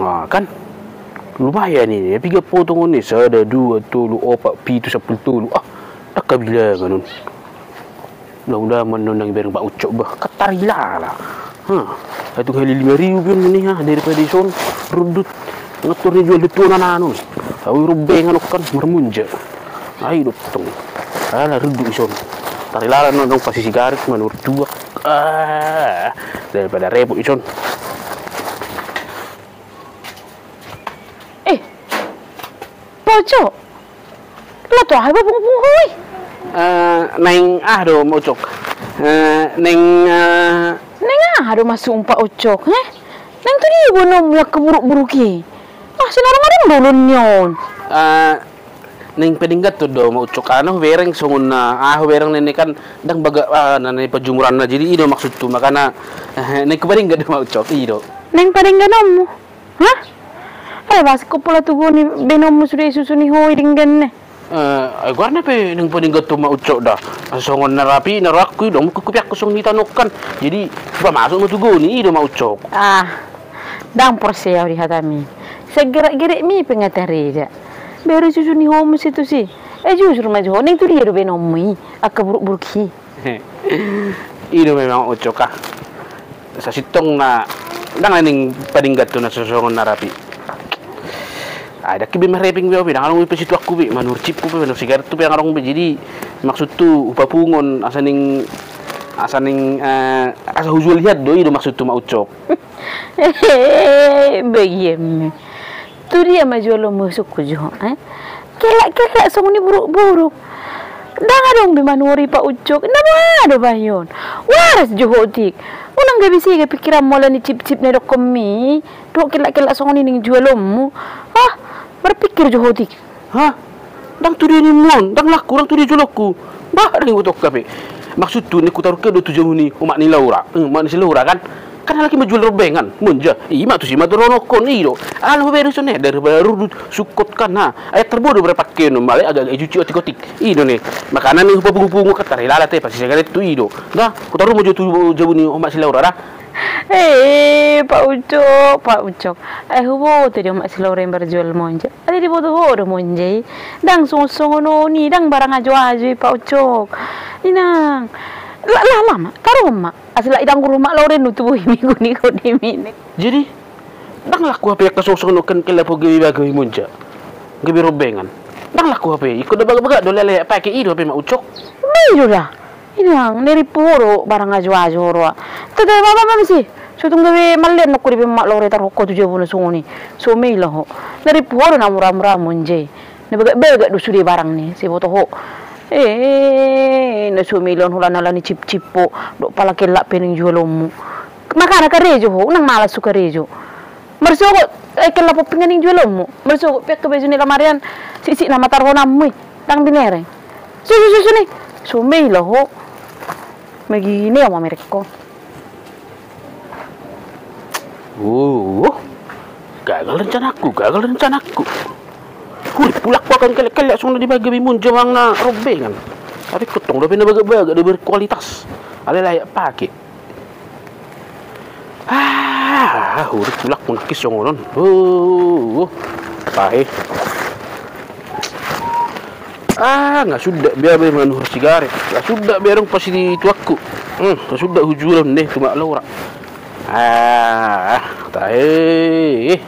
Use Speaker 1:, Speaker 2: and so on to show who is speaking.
Speaker 1: Nah, kan lumayan ni. Tiga potong ni sada dua tulu opat pitu sepuluh tulu. Tak kabila kanun. Mudah-mudahan menundang bareng Pak Ucok bah. Katarilah lah. Itu kali 5.000 pun ni daripada son rudut ngatur ni jual detunan anu. Awi rubeng anu kan mermunja. Ai dotong. Ala rudut son. Tarilah nong posisi garis menurut dua. Daripada repot ison.
Speaker 2: Ucok, lo tuh apa bunga hoi?
Speaker 1: Neng do mau Ucok. Neng
Speaker 2: do masuk Pak Ucok, Neng tuh dia bonom ya keburuk-buruki. Senarang ada belum nyon.
Speaker 1: Neng peninggat tuh do mau Ucok karena bereng sunguna. Bereng nenek kan dang baga nane pajumuran na jadi ido maksud tuh makana neng peninggat do mau Ucok ido.
Speaker 2: Neng peninggat nomu, Basi ko pala tuh ni benom mo sudah susu ni hoi ringgan ne.
Speaker 1: Guarna pe neng peninggat tuh mau Ucok dah. Songon narapi narakui dong kupiak kosong ditanokan. Jadi coba masuk tuh ni ido mau Ucok.
Speaker 2: Dang porsiau di hatami. Segera-gera mi pengatari aja. Baru susu ni hoi situ sih. Justru maju neng tuh dia do benom mi. Akka buruk-buruki.
Speaker 1: Ido memang Ucok Sa sitong na dang neng peninggat tuh na songon narapi. Ada kibi mereping biau pi, dangalong pi situ aku pi, manur chip ku pi, manur sigaret tu pi yang arong pi. Jadi maksud tu upapungon asaning asa hujul lihat doi do maksud tu mau Ucok.
Speaker 2: Begini. Tu dia majualo musuk ku jo, Kelak song ni buruk-buruk. Dang adong bi manuri Pak Ucok. Nama do bayon. Waras johotik. Unang gabi sih kepikiran mola ni chip-chip ni dokomi. Dok kelak song ni ning jualomu. Berpikir johotik.
Speaker 1: Dang tu dia ni mon, dang laku, dang tu dia jualku. Bah ring utok kape. Maksud tu ni ku taruh ke do tujuh ni umak ni Laura. Umak ni si Laura kan. Kan lagi menjual robengan. Munja. Mak tu si madronokon iro. Alah beres ne dari baru sukot kan ayat terbodoh berapa keno male agak cuci otik-otik. Ido ni. Makanan ni pungu-pungu katari lala te pasti segala tu ido. Dah, ku taruh mo tu jauh ni umak si Laura dah.
Speaker 2: Pak Ucok. Hubo tadi mak si Laura yang berjual monja. Ada di bodoh monja. Dang songo ni, dang barang ajo Pak Ucok. Inang. Lama, taruh mak. Asal idang rumah Laura nutuh minggu ni kau di mini.
Speaker 1: Jadi, dang laku apa kasong kan kela pogi bagi monja. Gabi robengan. Dang laku apa? Ikut dah baga-baga do lele pakai ido apa mak Ucok.
Speaker 2: Begitu dah. Inang neri puro barang ajo roa. Tete mama sih. Sutung gawe malen aku di mak Laura taruh ko tujuh bulan sunguni. So mei lah ho. Neri puro na murah-murah monje. Ne baga do sudi barang ni si foto ho. Na sumilon hulan-hulan ni cip-cipo dok pala kelak pening jualomu. Makana ka rejo ho, nang malas suka rejo. Mersogo kelak po pengening jualomu. Mersogo pek ke beju ni lamarian sisi nama taruh namui tang dinere. Susu ni. Sumei lah ho. Begini ama mereka.
Speaker 1: Gagal rencanaku. Pulak akan kelak semua dibagi bimun jawang na robengan. Tapi ketong lebih baga-baga dia berkualitas. Ale layak pakai. Urip pulak pun nakis yang orang. Pahe. Nggak sudah biar menurut sigaret. Nggak sudah biar orang pasti itu aku. Nggak sudah hujuran deh cuma Laura. Tahe.